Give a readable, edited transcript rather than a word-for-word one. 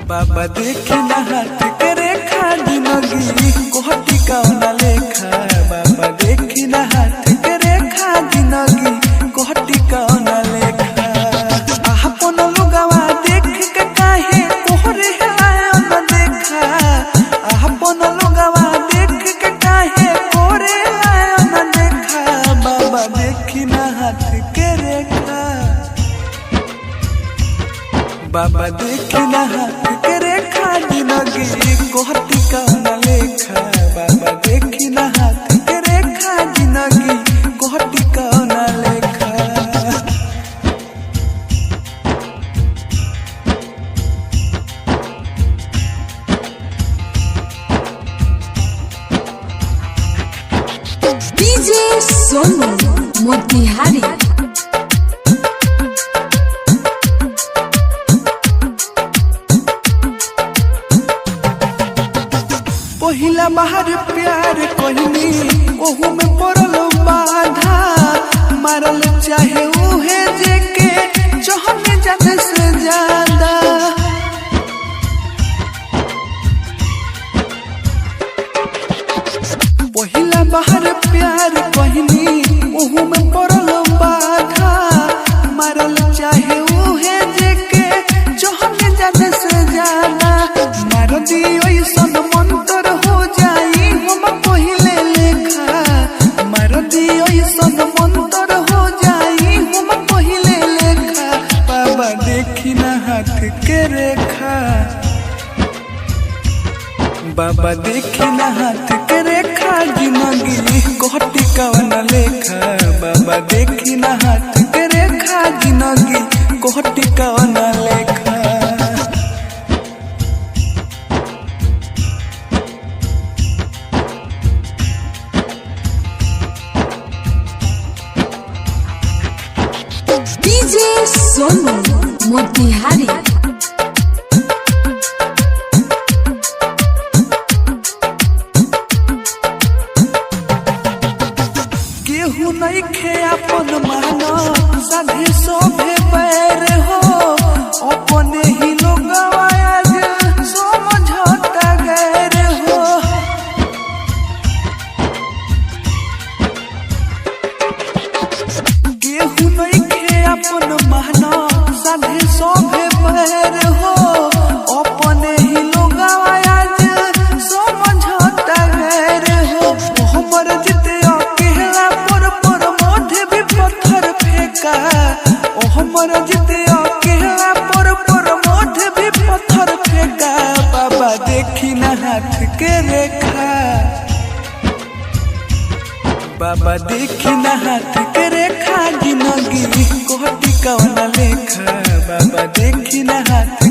बाबा देखी ना हाथ के रेखा जिंदगी कोहटी कौना लेखा। बाबा देखी ना हाथ के रेखा जिंदगी कोहटी कौना लेखा। आपन लोगवा देख के काहे कोहरे आयो न देखा। आपन लोगवा देख के काहे कोहरे आयो न देखा। बाबा देखी ना हाथ के रेखा। बाबा देखी ना हाथ के रेखा जिंदगी कोहटी कौना लेखा। बाबा देखी ना हाथ के रेखा जिंदगी कोहटी कौना लेखा। डीजे सोनू मोतिहारी। पहिला बाहर प्यार कहनी ओहू में पड़ल बाधा। मारल चाहे उहे जेके चाहने जाने से ज्यादा। पहिला बाहर प्यार कहनी ओहू में पड़ल बाधा। मारल चाहे उहे जेके चाहने जाने से ज्यादा। मार दियो सन मंतर हो जाई हम पहिले लेखा। मार दियो सन मंतर हो जाई हम पहिले लेखा। बाबा देखी ना हाथ के रेखा। बाबा देखी ना हाथ के रेखा जिंदगी कोहटी कौना लेखा। बाबा देखी ना हाथ के रेखा जिंदगी कोहटी कौना लेखा। डीजे सोनू मोतिहारी। केहू नहीं खे अपन मानो साधे सोभे पैर हो। अपने ही लोग आज समझौता गैर हो। केहू नहीं खे अपन मानो साधे सोभे पैर हो। अपने ही लोग आज समझौता गैर हो। हमर जिते अकेला पर मोढ़े भी पत्थर फेंका। ओ हमर जिते अकेला पर मोढ़े भी पत्थर फेंका। बाबा देखी ना हाथ के रेखा। बाबा देखी ना हाथ के रेखा जिंदगी कोहटी कौना लेखा। बाबा देखी ना हाथ